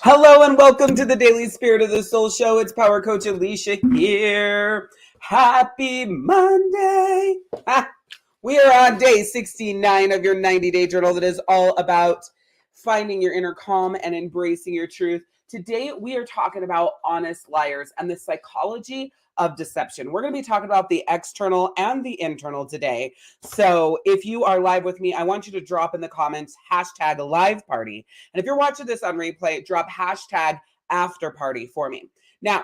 Hello and welcome to the Daily Spirit of the Soul Show. It's Power Coach Alicia here. Happy Monday. We are on day 69 of your 90-day journal that is all about finding your inner calm and embracing your truth. Today, we are talking about honest liars and the psychology of deception. We're going to be talking about the external and the internal today. So if you are live with me, I want you to drop in the comments hashtag live party. And if you're watching this on replay, drop hashtag after party for me. Now,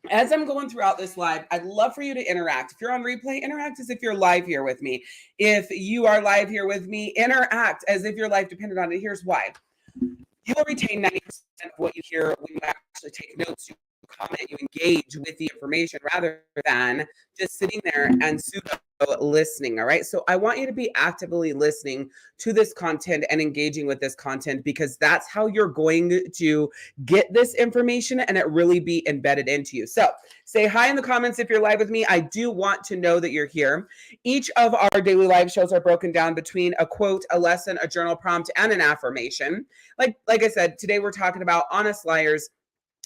as I'm going throughout this live, I'd love for you to interact. If you're on replay, interact as if you're live here with me. If you are live here with me, interact as if your life depended on it. Here's why. You will retain 90% of what you hear when you actually take notes, you comment, you engage with the information rather than just sitting there and pseudo listening. All right. So I want you to be actively listening to this content and engaging with this content, because that's how you're going to get this information and it really be embedded into you. So say hi in the comments if you're live with me. I do want to know that you're here. Each of our daily live shows are broken down between a quote, a lesson, a journal prompt, and an affirmation. Like I said, today we're talking about honest liars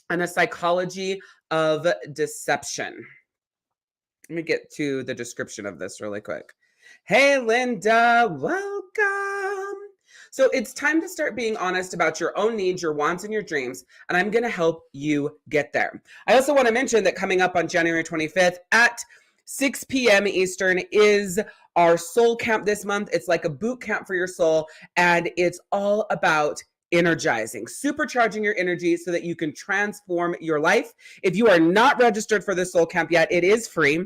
and the psychology of deception. Let me get to the description of this really quick. Hey, Linda, welcome. So it's time to start being honest about your own needs, your wants, and your dreams, and I'm going to help you get there. I also want to mention that coming up on January 25th at 6 p.m. Eastern is our soul camp this month. It's like a boot camp for your soul, and it's all about energizing, supercharging your energy so that you can transform your life. If you are not registered for the soul camp yet, it is free.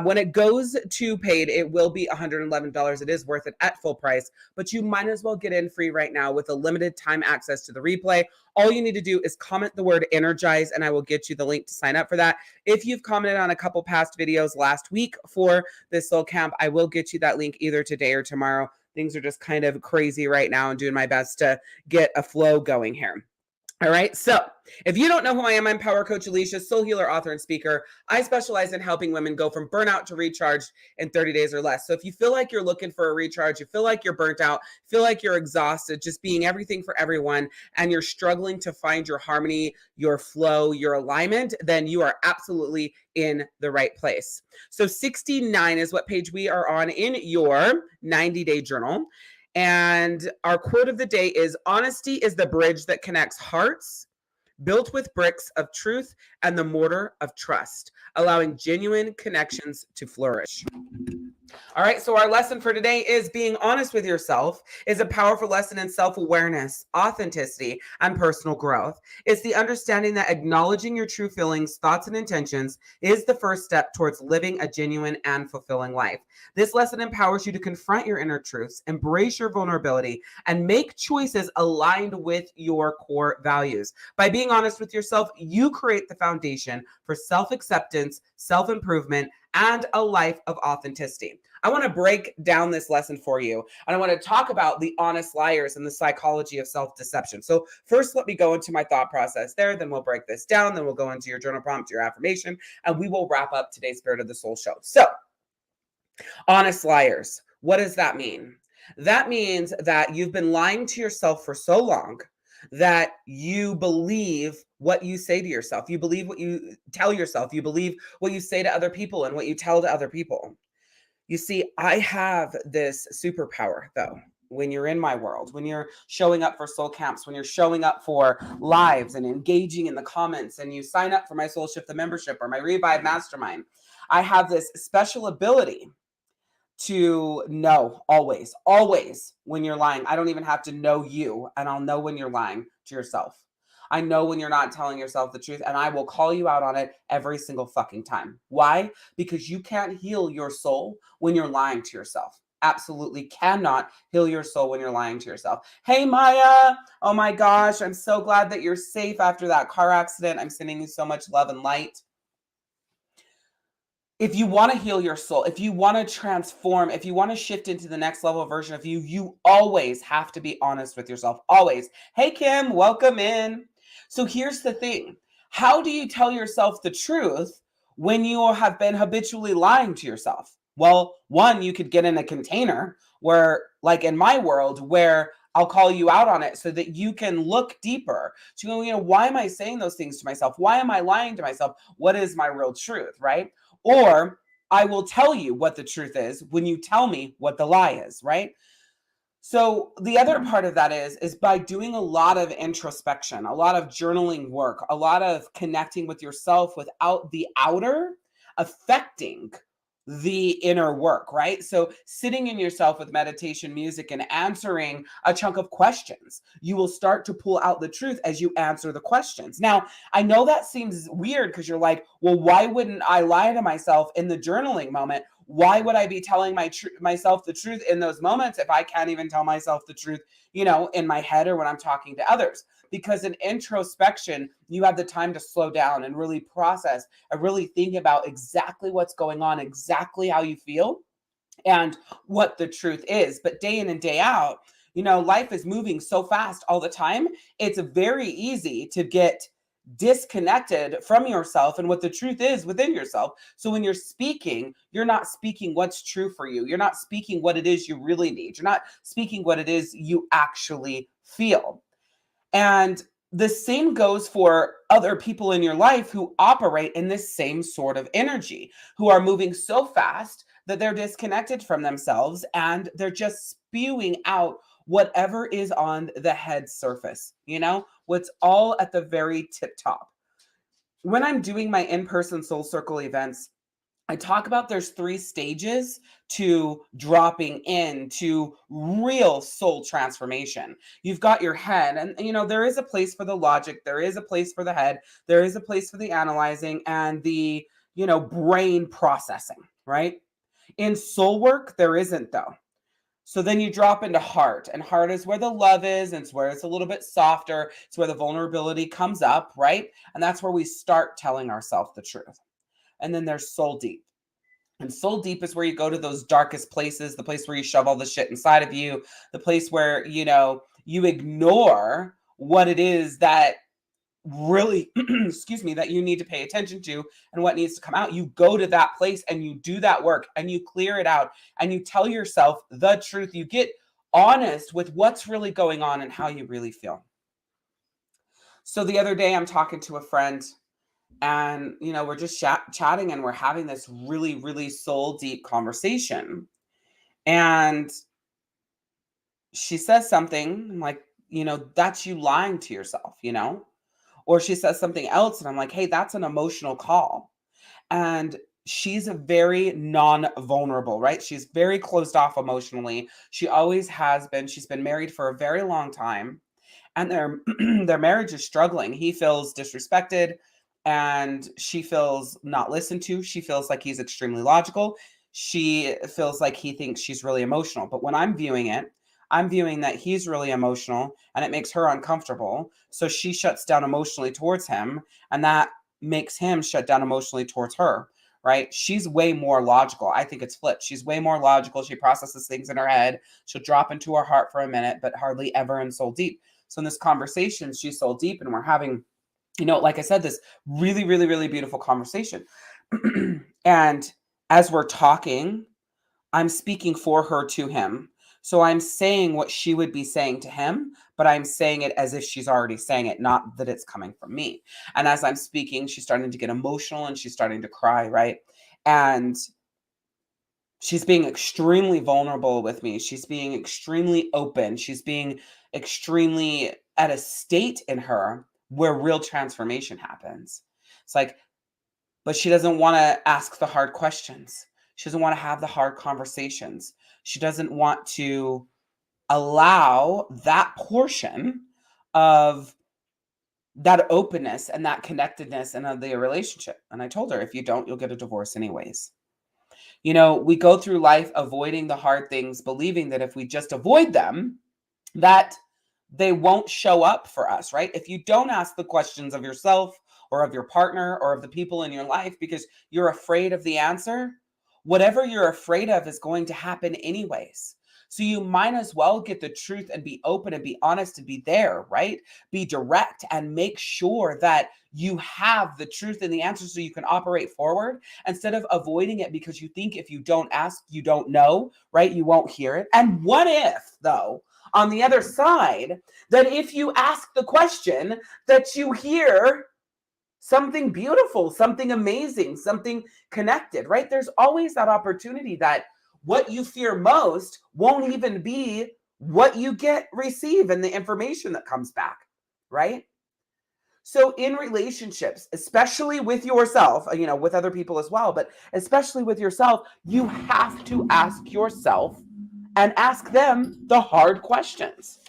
When it goes to paid, it will be $111. It is worth it at full price, but you might as well get in free right now with a limited time access to the replay. All you need to do is comment the word energize, and I will get you the link to sign up for that. If you've commented on a couple past videos last week for this soul camp, I will get you that link either today or tomorrow. Things are just kind of crazy right now and doing my best to get a flow going here. All right. So if you don't know who I am, I'm Power Coach Alicia, soul healer, author, and speaker. I specialize in helping women go from burnout to recharge in 30 days or less. So if you feel like you're looking for a recharge, you feel like you're burnt out, feel like you're exhausted, just being everything for everyone, and you're struggling to find your harmony, your flow, your alignment, then you are absolutely in the right place. So 69 is what page we are on in your 90-day journal. And our quote of the day is, honesty is the bridge that connects hearts, built with bricks of truth and the mortar of trust, allowing genuine connections to flourish. All right, so our lesson for today is being honest with yourself is a powerful lesson in self-awareness, authenticity, and personal growth. It's the understanding that acknowledging your true feelings, thoughts, and intentions is the first step towards living a genuine and fulfilling life. This lesson empowers you to confront your inner truths, embrace your vulnerability, and make choices aligned with your core values. By being honest with yourself, you create the foundation for self-acceptance, self-improvement, and a life of authenticity. I want to break down this lesson for you, and I want to talk about the honest liars and the psychology of self-deception. So first, let me go into my thought process there, then we'll break this down, then we'll go into your journal prompt, your affirmation, and we will wrap up today's Spirit of the Soul show. So, honest liars, what does that mean? That means that you've been lying to yourself for so long that you believe what you say to yourself. You believe what you tell yourself. You believe what you say to other people and what you tell to other people. You see, I have this superpower, though. When you're in my world, when you're showing up for soul camps, when you're showing up for lives and engaging in the comments, and you sign up for my Soul Shift the membership or my Revive Mastermind, I have this special ability to know always when you're lying. I don't even have to know you, and I'll know when you're lying to yourself. I know when you're not telling yourself the truth, and I will call you out on it every single fucking time. Why? Because you can't heal your soul when you're lying to yourself. Absolutely cannot heal your soul when you're lying to yourself. Hey, Maya. Oh my gosh. I'm so glad that you're safe after that car accident. I'm sending you so much love and light. If you want to heal your soul, if you want to transform, if you want to shift into the next level version of you, you always have to be honest with yourself. Always. Hey, Kim, welcome in. So here's the thing. How do you tell yourself the truth when you have been habitually lying to yourself? Well, one, you could get in a container where, like in my world, where I'll call you out on it so that you can look deeper. So, why am I saying those things to myself? Why am I lying to myself? What is my real truth, right? Or I will tell you what the truth is when you tell me what the lie is, right? So the other part of that is by doing a lot of introspection, a lot of journaling work, a lot of connecting with yourself without the outer affecting the inner work, right? So sitting in yourself with meditation music and answering a chunk of questions, you will start to pull out the truth as you answer the questions. Now, I know that seems weird because you're like, well, why wouldn't I lie to myself in the journaling moment? Why would I be telling myself the truth in those moments if I can't even tell myself the truth, in my head or when I'm talking to others? Because in introspection, you have the time to slow down and really process and really think about exactly what's going on, exactly how you feel, and what the truth is. But day in and day out, life is moving so fast all the time. It's very easy to get disconnected from yourself and what the truth is within yourself. So when you're speaking, you're not speaking what's true for you. You're not speaking what it is you really need. You're not speaking what it is you actually feel. And the same goes for other people in your life who operate in this same sort of energy, who are moving so fast that they're disconnected from themselves and they're just spewing out whatever is on the head surface, what's all at the very tip top. When I'm doing my in-person Soul Circle events, I talk about there's 3 stages to dropping into real soul transformation. You've got your head, and there is a place for the logic, there is a place for the head, there is a place for the analyzing and the, brain processing, right? In soul work, there isn't though. So then you drop into heart, and heart is where the love is, and it's where it's a little bit softer. It's where the vulnerability comes up, right? And that's where we start telling ourselves the truth. And then there's soul deep. And soul deep is where you go to those darkest places, the place where you shove all the shit inside of you, the place where, you ignore what it is that really, that you need to pay attention to and what needs to come out. You go to that place and you do that work and you clear it out and you tell yourself the truth. You get honest with what's really going on and how you really feel. So the other day I'm talking to a friend, and, we're just chatting and we're having this really, really soul deep conversation. And she says something, I'm like, that's you lying to yourself, Or she says something else and I'm like, hey, that's an emotional call. And she's a very non-vulnerable, right? She's very closed off emotionally. She always has been. She's been married for a very long time. And their marriage is struggling. He feels disrespected and she feels not listened to. She feels like he's extremely logical. She feels like he thinks she's really emotional. But when I'm viewing it, I'm viewing that he's really emotional and it makes her uncomfortable. So she shuts down emotionally towards him, and that makes him shut down emotionally towards her, right? She's way more logical. I think it's flipped. She's way more logical. She processes things in her head. She'll drop into her heart for a minute, but hardly ever in soul deep. So in this conversation, she's soul deep and we're having, like I said, this really, really, really beautiful conversation. And as we're talking, I'm speaking for her to him. So I'm saying what she would be saying to him, but I'm saying it as if she's already saying it, not that it's coming from me. And as I'm speaking, she's starting to get emotional and she's starting to cry, right? And she's being extremely vulnerable with me. She's being extremely open. She's being extremely at a state in her where real transformation happens. It's like, but she doesn't want to ask the hard questions. She doesn't want to have the hard conversations. She doesn't want to allow that portion of that openness and that connectedness and of the relationship. And I told her, if you don't, you'll get a divorce anyways. We go through life avoiding the hard things, believing that if we just avoid them, that they won't show up for us, right? If you don't ask the questions of yourself or of your partner or of the people in your life because you're afraid of the answer, whatever you're afraid of is going to happen anyways. So you might as well get the truth and be open and be honest and be there, right? Be direct and make sure that you have the truth and the answer so you can operate forward instead of avoiding it because you think if you don't ask, you don't know, right? You won't hear it. And what if, though, on the other side, that if you ask the question, that you hear something beautiful, something amazing, something connected, right? There's always that opportunity that what you fear most won't even be what you receive and the information that comes back, right? So in relationships, especially with yourself, with other people as well, but especially with yourself, you have to ask yourself and ask them the hard questions.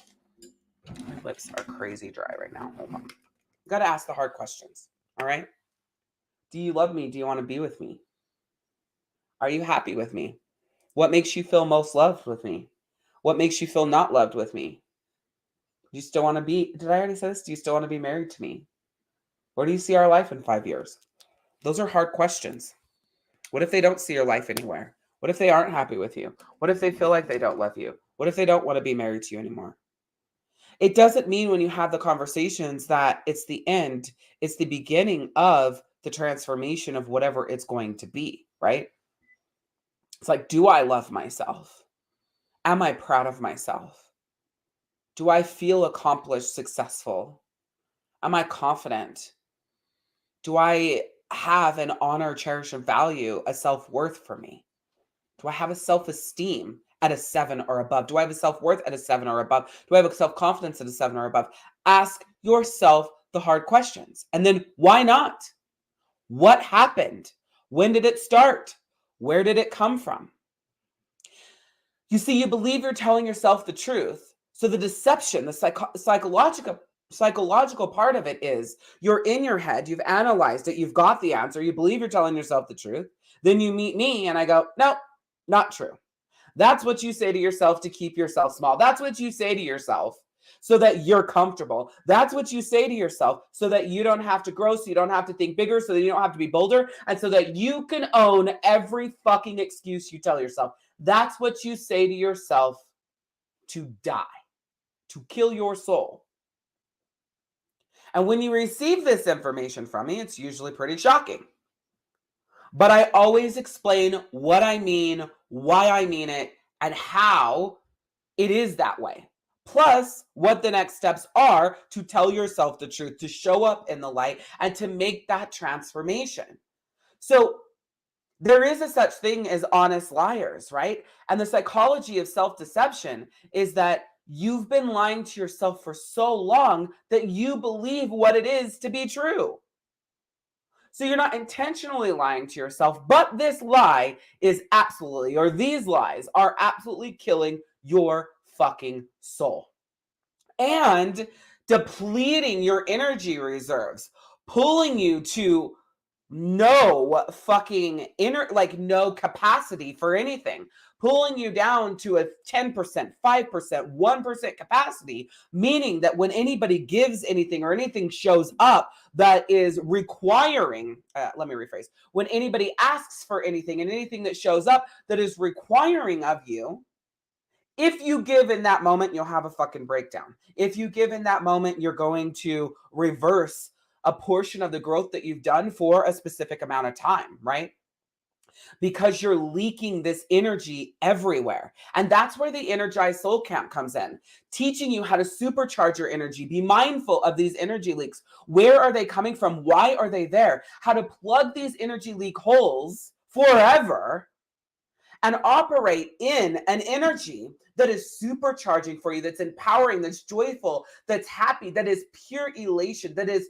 My lips are crazy dry right now. Hold on. You got to ask the hard questions. All right. Do you love me? Do you want to be with me? Are you happy with me? What makes you feel most loved with me? What makes you feel not loved with me? Do you still want to be, did I already say this? Do you still want to be married to me? Where do you see our life in 5 years? Those are hard questions. What if they don't see your life anywhere? What if they aren't happy with you? What if they feel like they don't love you? What if they don't want to be married to you anymore? It doesn't mean when you have the conversations that it's the end. It's the beginning of the transformation of whatever it's going to be, right? It's like, do I love myself? Am I proud of myself? Do I feel accomplished, successful? Am I confident? Do I have an honor, cherish, and value, a self-worth for me? Do I have a self-esteem at a 7 or above? Do I have a self-worth at a 7 or above? Do I have a self-confidence at a 7 or above? Ask yourself the hard questions. And then why not? What happened? When did it start? Where did it come from? You see, you believe you're telling yourself the truth. So the deception, the psychological part of it is you're in your head, you've analyzed it, you've got the answer, you believe you're telling yourself the truth. Then you meet me and I go, no, not true. That's what you say to yourself to keep yourself small. That's what you say to yourself so that you're comfortable. That's what you say to yourself so that you don't have to grow, so you don't have to think bigger, so that you don't have to be bolder, and so that you can own every fucking excuse you tell yourself. That's what you say to yourself to die, to kill your soul. And when you receive this information from me, it's usually pretty shocking. But I always explain what I mean, why I mean it, and how it is that way. Plus, what the next steps are to tell yourself the truth, to show up in the light, and to make that transformation. So there is a such thing as honest liars, right? And the psychology of self-deception is that you've been lying to yourself for so long that you believe what it is to be true. So you're not intentionally lying to yourself, but this lie is absolutely, or these lies are absolutely killing your fucking soul and depleting your energy reserves, pulling you to no fucking no capacity for anything, pulling you down to a 10%, 5%, 1% capacity, meaning that when anybody gives anything or anything shows up that is requiring, when anybody asks for anything and anything that shows up that is requiring of you, if you give in that moment, you'll have a fucking breakdown. If you give in that moment, you're going to reverse a portion of the growth that you've done for a specific amount of time, right? Because you're leaking this energy everywhere. And that's where the Energized Soul Camp comes in, teaching you how to supercharge your energy, be mindful of these energy leaks. Where are they coming from? Why are they there? How to plug these energy leak holes forever and operate in an energy that is supercharging for you, that's empowering, that's joyful, that's happy, that is pure elation, that is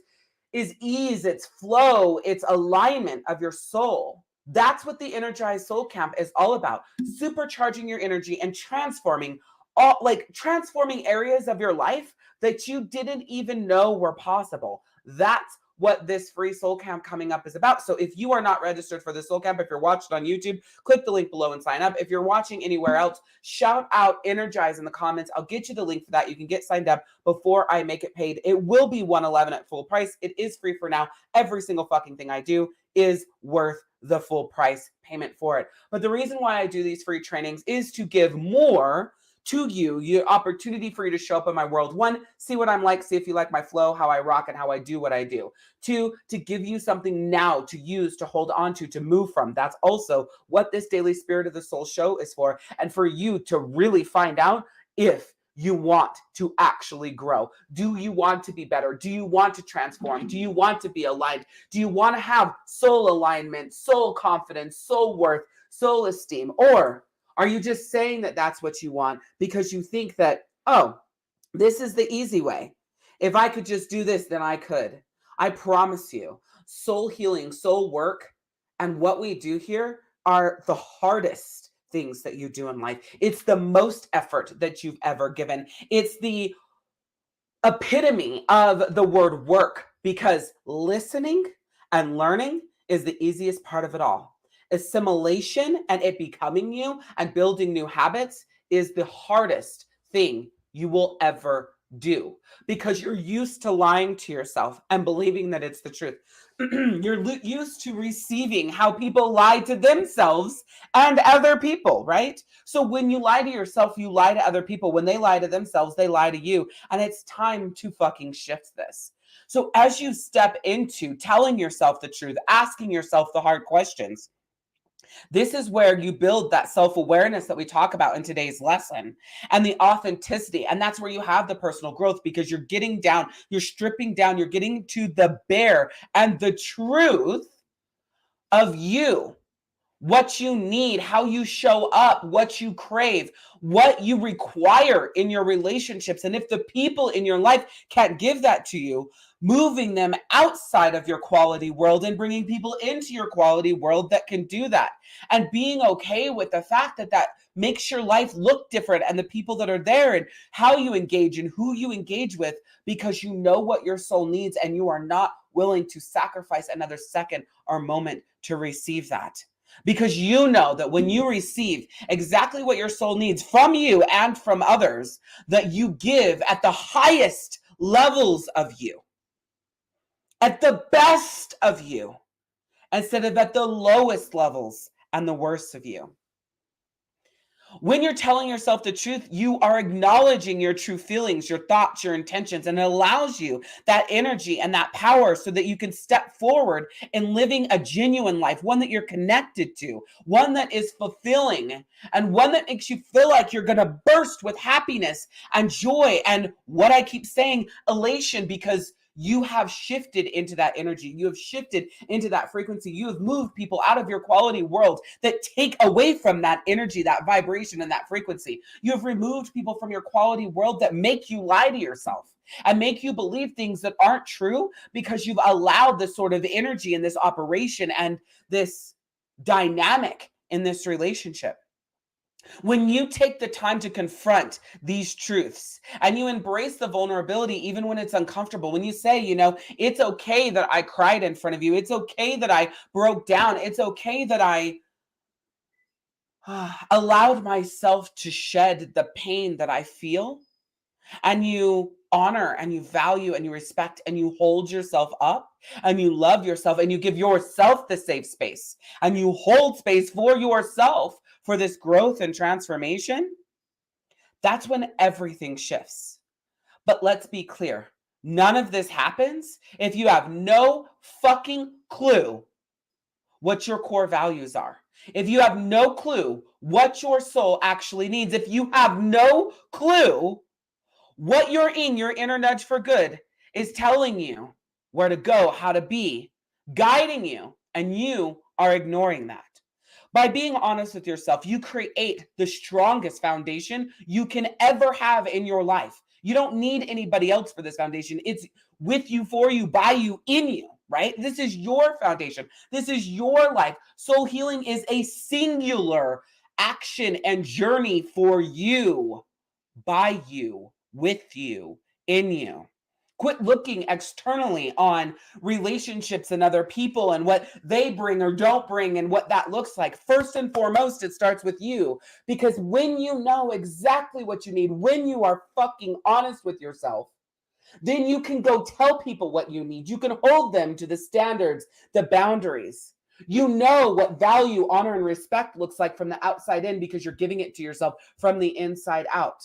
ease, it's flow, it's alignment of your soul. That's what the Energized Soul Camp is all about. Supercharging your energy and transforming areas of your life that you didn't even know were possible. That's what this free soul camp coming up is about. So if you are not registered for the soul camp, if you're watching on YouTube, click the link below and sign up. If you're watching anywhere else, shout out Energize in the comments. I'll get you the link for that. You can get signed up before I make it paid. It will be $111 at full price. It is free for now. Every single fucking thing I do is worth the full price payment for it. But the reason why I do these free trainings is to give more to you, your opportunity for you to show up in my world. 1, see what I'm like, see if you like my flow, how I rock, and how I do what I do. 2, to give you something now to use, to hold on to move from. That's also what this daily Spirit of the Soul show is for. And for you to really find out if you want to actually grow? Do you want to be better? Do you want to transform? Do you want to be aligned? Do you want to have soul alignment, soul confidence, soul worth, soul esteem? Or are you just saying that that's what you want because you think that, oh, this is the easy way. If I could just do this, then I could. I promise you, soul healing, soul work, and what we do here are the hardest things that you do in life. It's the most effort that you've ever given. It's the epitome of the word work, because listening and learning is the easiest part of it all. Assimilation and it becoming you and building new habits is the hardest thing you will ever do, because you're used to lying to yourself and believing that it's the truth. You're used to receiving how people lie to themselves and other people, right? So when you lie to yourself, you lie to other people. When they lie to themselves, they lie to you. And it's time to fucking shift this. So as you step into telling yourself the truth, asking yourself the hard questions, this is where you build that self-awareness that we talk about in today's lesson, and the authenticity. And that's where you have the personal growth, because you're getting down, you're stripping down, you're getting to the bare and the truth of you, what you need, how you show up, what you crave, what you require in your relationships. And if the people in your life can't give that to you, moving them outside of your quality world and bringing people into your quality world that can do that. And being okay with the fact that that makes your life look different, and the people that are there and how you engage and who you engage with, because you know what your soul needs and you are not willing to sacrifice another second or moment to receive that. Because you know that when you receive exactly what your soul needs from you and from others, that you give at the highest levels of you, at the best of you, instead of at the lowest levels and the worst of you. When you're telling yourself the truth, you are acknowledging your true feelings, your thoughts, your intentions, and it allows you that energy and that power so that you can step forward in living a genuine life, one that you're connected to, one that is fulfilling, and one that makes you feel like you're going to burst with happiness and joy and, what I keep saying, elation, because you have shifted into that energy. You have shifted into that frequency. You have moved people out of your quality world that take away from that energy, that vibration, and that frequency. You have removed people from your quality world that make you lie to yourself and make you believe things that aren't true, because you've allowed this sort of energy in this operation and this dynamic in this relationship. When you take the time to confront these truths and you embrace the vulnerability, even when it's uncomfortable, when you say, it's okay that I cried in front of you, it's okay that I broke down, it's okay that I allowed myself to shed the pain that I feel, and you honor and you value and you respect and you hold yourself up and you love yourself and you give yourself the safe space and you hold space for yourself for this growth and transformation, that's when everything shifts. But let's be clear, none of this happens if you have no fucking clue what your core values are. If you have no clue what your soul actually needs, if you have no clue what your inner nudge for good is telling you where to go, how to be, guiding you, and you are ignoring that. By being honest with yourself, you create the strongest foundation you can ever have in your life. You don't need anybody else for this foundation. It's with you, for you, by you, in you, right? This is your foundation. This is your life. Soul healing is a singular action and journey for you, by you, with you, in you. Quit looking externally on relationships and other people and what they bring or don't bring and what that looks like. First and foremost, it starts with you, because when you know exactly what you need, when you are fucking honest with yourself, then you can go tell people what you need. You can hold them to the standards, the boundaries. You know what value, honor, and respect looks like from the outside in, because you're giving it to yourself from the inside out.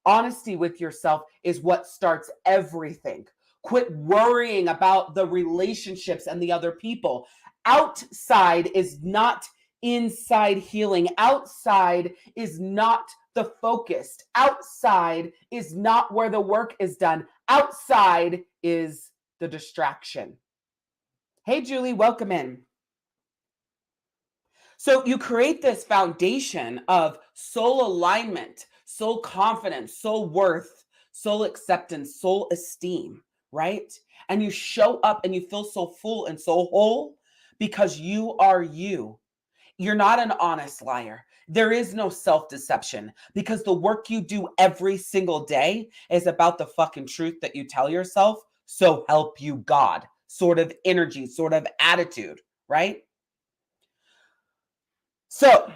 Honesty with yourself is what starts everything. Quit worrying about the relationships and the other people. Outside is not inside healing. Outside is not the focus. Outside is not where the work is done. Outside is the distraction. Hey, Julie, welcome in. So you create this foundation of soul alignment, soul confidence, soul worth, soul acceptance, soul esteem, right? And you show up and you feel so full and so whole because you are you. You're not an honest liar. There is no self-deception because the work you do every single day is about the fucking truth that you tell yourself. So help you God, sort of energy, sort of attitude, right? So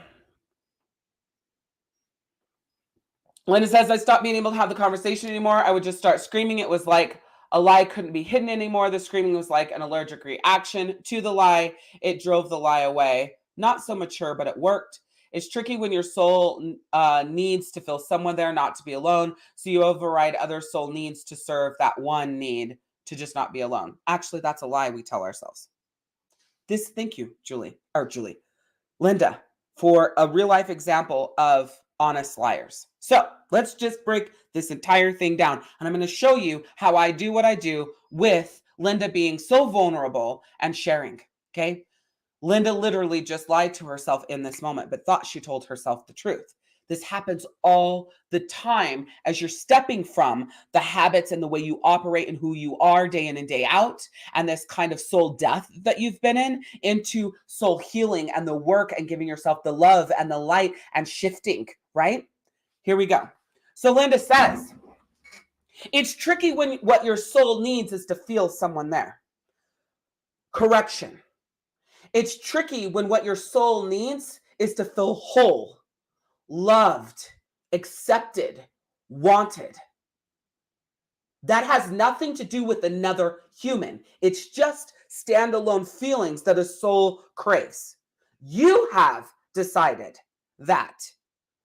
Linda says, I stopped being able to have the conversation anymore. I would just start screaming. It was like a lie couldn't be hidden anymore. The screaming was like an allergic reaction to the lie. It drove the lie away. Not so mature, but it worked. It's tricky when your soul needs to feel someone there, not to be alone. So you override other soul needs to serve that one need to just not be alone. Actually, that's a lie we tell ourselves. Thank you, Linda, for a real life example of honest liars. So let's just break this entire thing down. And I'm going to show you how I do what I do with Linda being so vulnerable and sharing. Okay. Linda literally just lied to herself in this moment, but thought she told herself the truth. This happens all the time as you're stepping from the habits and the way you operate and who you are day in and day out, and this kind of soul death that you've been in, into soul healing and the work and giving yourself the love and the light and shifting, right? Here we go. So Linda says, it's tricky when what your soul needs is to feel someone there. Correction. It's tricky when what your soul needs is to feel whole, loved, accepted, wanted. That has nothing to do with another human. It's just standalone feelings that a soul craves. You have decided that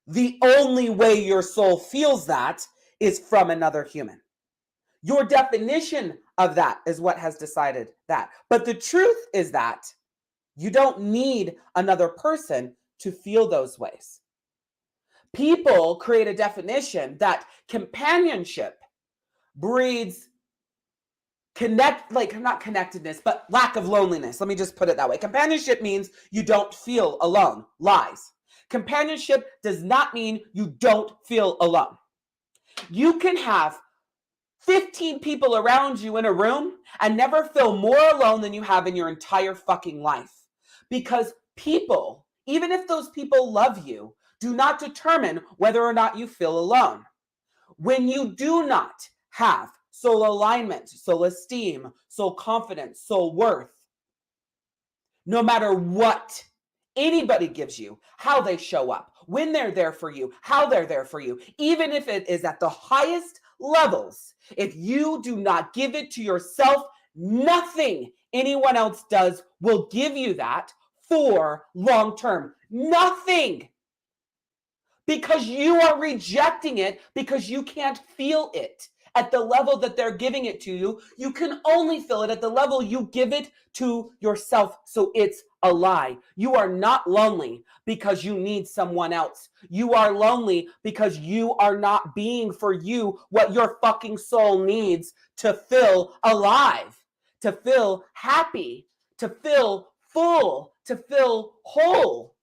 the only way your soul feels that is from another human. Your definition of that is what has decided that. But the truth is that you don't need another person to feel those ways. People create a definition that companionship breeds not connectedness, but lack of loneliness. Let me just put it that way. Companionship means you don't feel alone. Lies. Companionship does not mean you don't feel alone. You can have 15 people around you in a room and never feel more alone than you have in your entire fucking life. Because people, even if those people love you, do not determine whether or not you feel alone. When you do not have soul alignment, soul esteem, soul confidence, soul worth, no matter what anybody gives you, how they show up, when they're there for you, how they're there for you, even if it is at the highest levels, if you do not give it to yourself, nothing anyone else does will give you that for long term. Nothing. Because you are rejecting it because you can't feel it at the level that they're giving it to you. You can only feel it at the level you give it to yourself. So it's a lie. You are not lonely because you need someone else. You are lonely because you are not being for you what your fucking soul needs to feel alive, to feel happy, to feel full, to feel whole.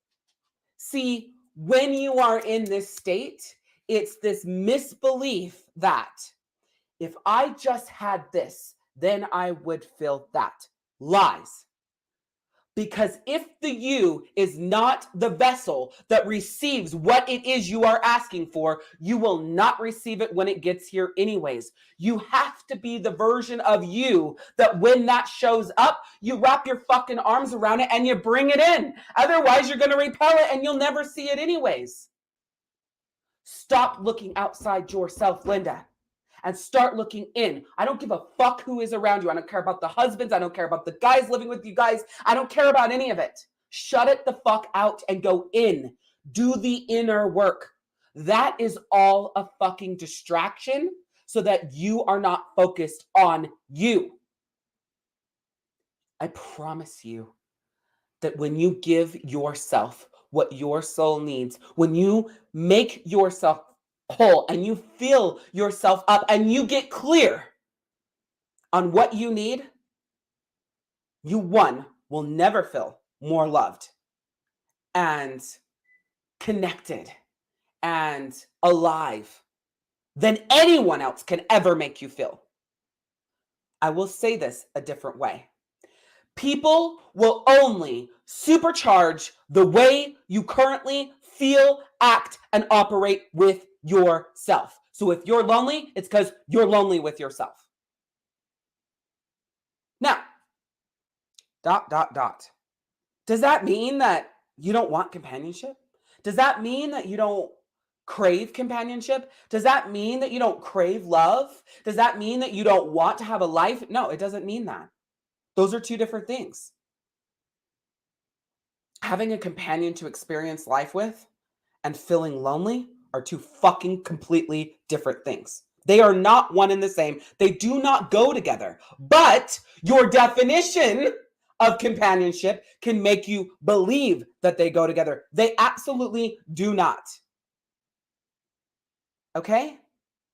See, when you are in this state, it's this misbelief that if I just had this, then I would feel that. Lies. Because if the you is not the vessel that receives what it is you are asking for, you will not receive it when it gets here anyways. You have to be the version of you that when that shows up, you wrap your fucking arms around it and you bring it in. Otherwise, you're going to repel it and you'll never see it anyways. Stop looking outside yourself, Linda, and start looking in. I don't give a fuck who is around you. I don't care about the husbands. I don't care about the guys living with you guys. I don't care about any of it. Shut it the fuck out and go in. Do the inner work. That is all a fucking distraction so that you are not focused on you. I promise you that when you give yourself what your soul needs, when you make yourself whole and you fill yourself up and you get clear on what you need, you, one, will never feel more loved and connected and alive than anyone else can ever make you feel. I will say this a different way. People will only supercharge the way you currently feel, act, and operate with yourself. So if you're lonely, it's because you're lonely with yourself. Now, ... Does that mean that you don't want companionship? Does that mean that you don't crave companionship? Does that mean that you don't crave love? Does that mean that you don't want to have a life? No, it doesn't mean that. Those are two different things. Having a companion to experience life with and feeling lonely are two fucking completely different things. They are not one and the same. They do not go together. But your definition of companionship can make you believe that they go together. They absolutely do not. Okay?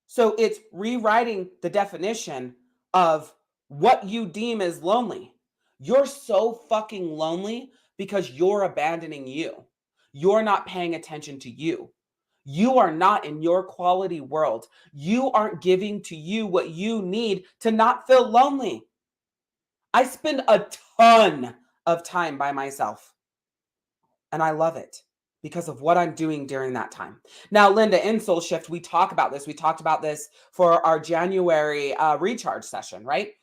So it's rewriting the definition of what you deem as lonely. You're so fucking lonely because you're abandoning you. You're not paying attention to you. You are not in your quality world. You aren't giving to you what you need to not feel lonely. I spend a ton of time by myself, and I love it because of what I'm doing during that time. Now, Linda, in Soul Shift, we talk about this. We talked about this for our January recharge session, right?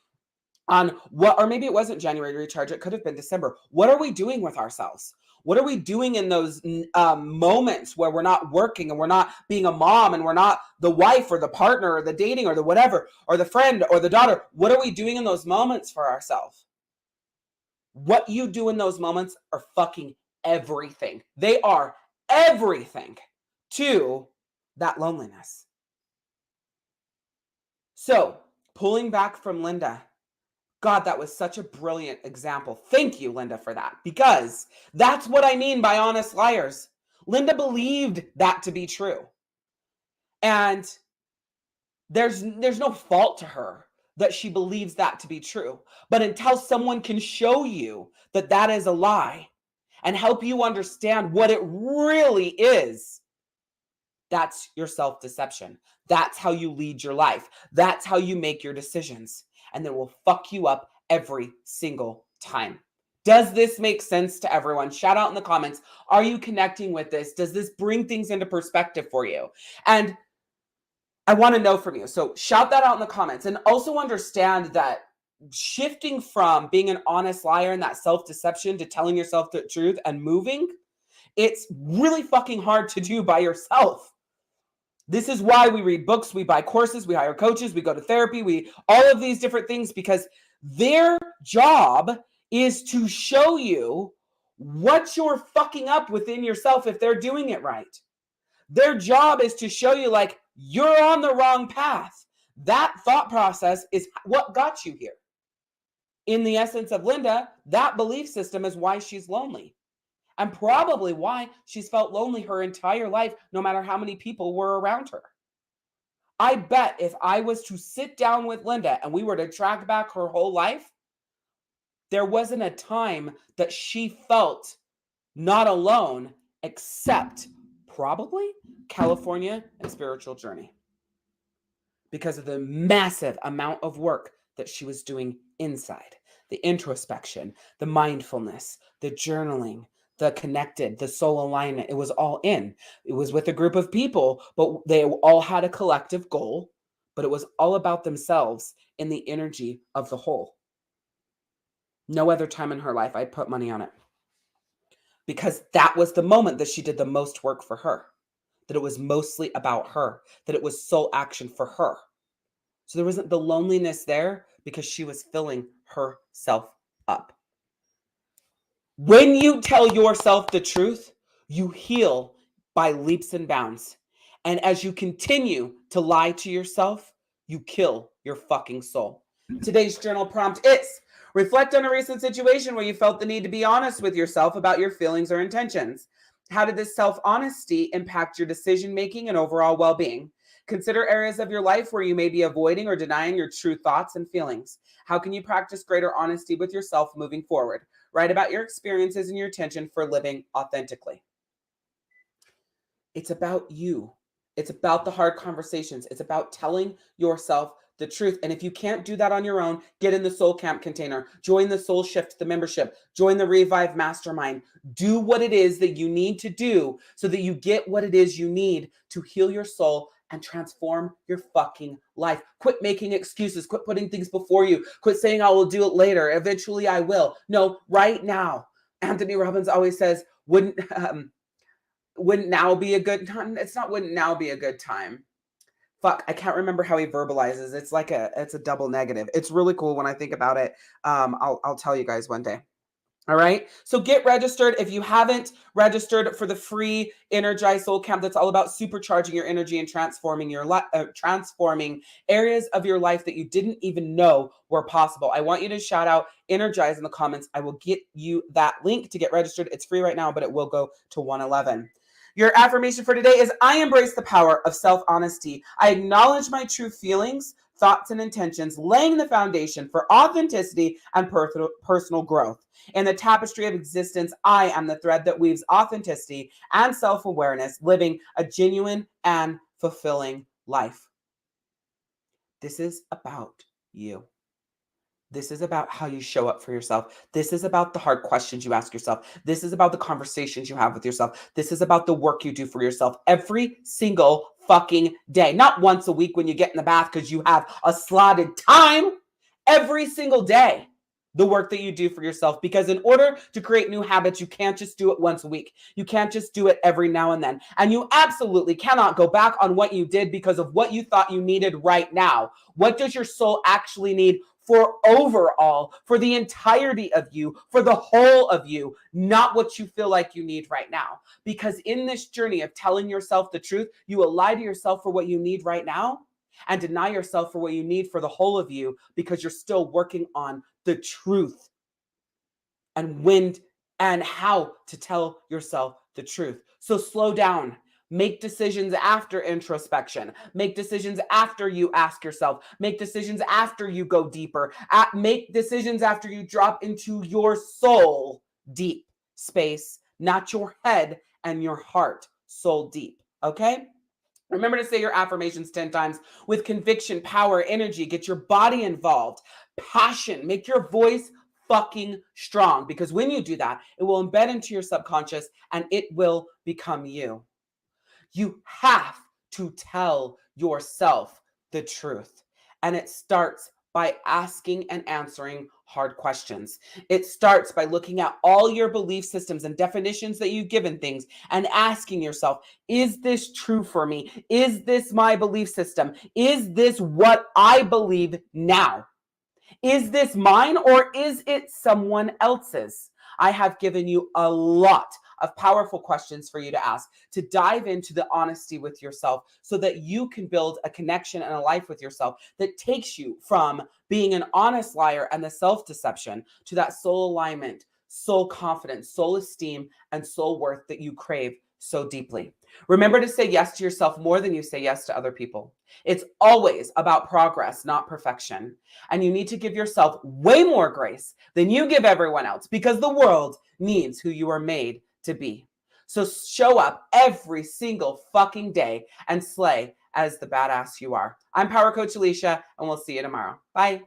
On what, or maybe it wasn't January recharge, it could have been December. What are we doing with ourselves? What are we doing in those moments where we're not working and we're not being a mom and we're not the wife or the partner or the dating or the whatever or the friend or the daughter? What are we doing in those moments for ourselves? What you do in those moments are fucking everything. They are everything to that loneliness. So, pulling back from Linda, God, that was such a brilliant example. Thank you, Linda, for that, because that's what I mean by honest liars. Linda believed that to be true. And there's no fault to her that she believes that to be true. But until someone can show you that that is a lie and help you understand what it really is, that's your self-deception. That's how you lead your life. That's how you make your decisions. And then will fuck you up every single time. Does this make sense to everyone? Shout out in the comments. Are you connecting with this? Does this bring things into perspective for you? And I want to know from you. So shout that out in the comments. And also understand that shifting from being an honest liar and that self-deception to telling yourself the truth and moving, it's really fucking hard to do by yourself. This is why we read books, we buy courses, we hire coaches, we go to therapy, all of these different things, because their job is to show you what you're fucking up within yourself if they're doing it right. Their job is to show you, like, you're on the wrong path. That thought process is what got you here. In the essence of Linda, that belief system is why she's lonely. And probably why she's felt lonely her entire life, no matter how many people were around her. I bet if I was to sit down with Linda and we were to track back her whole life, there wasn't a time that she felt not alone, except probably California and Spiritual Journey. Because of the massive amount of work that she was doing inside. The introspection, the mindfulness, the journaling, the connected, the soul alignment. It was all in. It was with a group of people, but they all had a collective goal, but it was all about themselves in the energy of the whole. No other time in her life I'd put money on it. Because that was the moment that she did the most work for her. That it was mostly about her. That it was soul action for her. So there wasn't the loneliness there because she was filling herself up. When you tell yourself the truth, you heal by leaps and bounds. And as you continue to lie to yourself, you kill your fucking soul. Today's journal prompt is: reflect on a recent situation where you felt the need to be honest with yourself about your feelings or intentions. How did this self-honesty impact your decision-making and overall well-being? Consider areas of your life where you may be avoiding or denying your true thoughts and feelings. How can you practice greater honesty with yourself moving forward? Write about your experiences and your intention for living authentically. It's about you. It's about the hard conversations. It's about telling yourself the truth. And if you can't do that on your own, get in the Soul Camp container, join the Soul Shift, the membership, join the Revive Mastermind. Do what it is that you need to do so that you get what it is you need to heal your soul and transform your fucking life. Quit making excuses. Quit putting things before you. Quit saying, I will do it later. Eventually I will. No, right now. Anthony Robbins always says, wouldn't now be a good time? It's not wouldn't now be a good time. Fuck, I can't remember how he verbalizes. It's like it's a double negative. It's really cool when I think about it. I'll tell you guys one day. All right. So get registered. If you haven't registered for the free Energize Soul Camp, that's all about supercharging your energy and transforming your transforming areas of your life that you didn't even know were possible. I want you to shout out Energize in the comments. I will get you that link to get registered. It's free right now, but it will go to 111. Your affirmation for today is I embrace the power of self-honesty. I acknowledge my true feelings, thoughts, and intentions, laying the foundation for authenticity and personal growth. In the tapestry of existence, I am the thread that weaves authenticity and self-awareness, living a genuine and fulfilling life. This is about you. This is about how you show up for yourself. This is about the hard questions you ask yourself. This is about the conversations you have with yourself. This is about the work you do for yourself every single fucking day. Not once a week when you get in the bath because you have a slotted time. Every single day, the work that you do for yourself. Because in order to create new habits, you can't just do it once a week. You can't just do it every now and then. And you absolutely cannot go back on what you did because of what you thought you needed right now. What does your soul actually need for overall, for the entirety of you, for the whole of you, not what you feel like you need right now? Because in this journey of telling yourself the truth, you will lie to yourself for what you need right now and deny yourself for what you need for the whole of you because you're still working on the truth and when and how to tell yourself the truth. So slow down. Make decisions after introspection. Make decisions after you ask yourself. Make decisions after you go deeper. Make decisions after you drop into your soul deep space, not your head and your heart, soul deep. Okay? Remember to say your affirmations 10 times with conviction, power, energy. Get your body involved. Passion. Make your voice fucking strong, because when you do that, it will embed into your subconscious and it will become you. You have to tell yourself the truth. And it starts by asking and answering hard questions. It starts by looking at all your belief systems and definitions that you've given things and asking yourself, is this true for me? Is this my belief system? Is this what I believe now? Is this mine or is it someone else's? I have given you a lot of powerful questions for you to ask, to dive into the honesty with yourself so that you can build a connection and a life with yourself that takes you from being an honest liar and the self-deception to that soul alignment, soul confidence, soul esteem, and soul worth that you crave so deeply. Remember to say yes to yourself more than you say yes to other people. It's always about progress, not perfection. And you need to give yourself way more grace than you give everyone else because the world needs who you are made to be. So show up every single fucking day and slay as the badass you are. I'm Power Coach Alicia, and we'll see you tomorrow. Bye.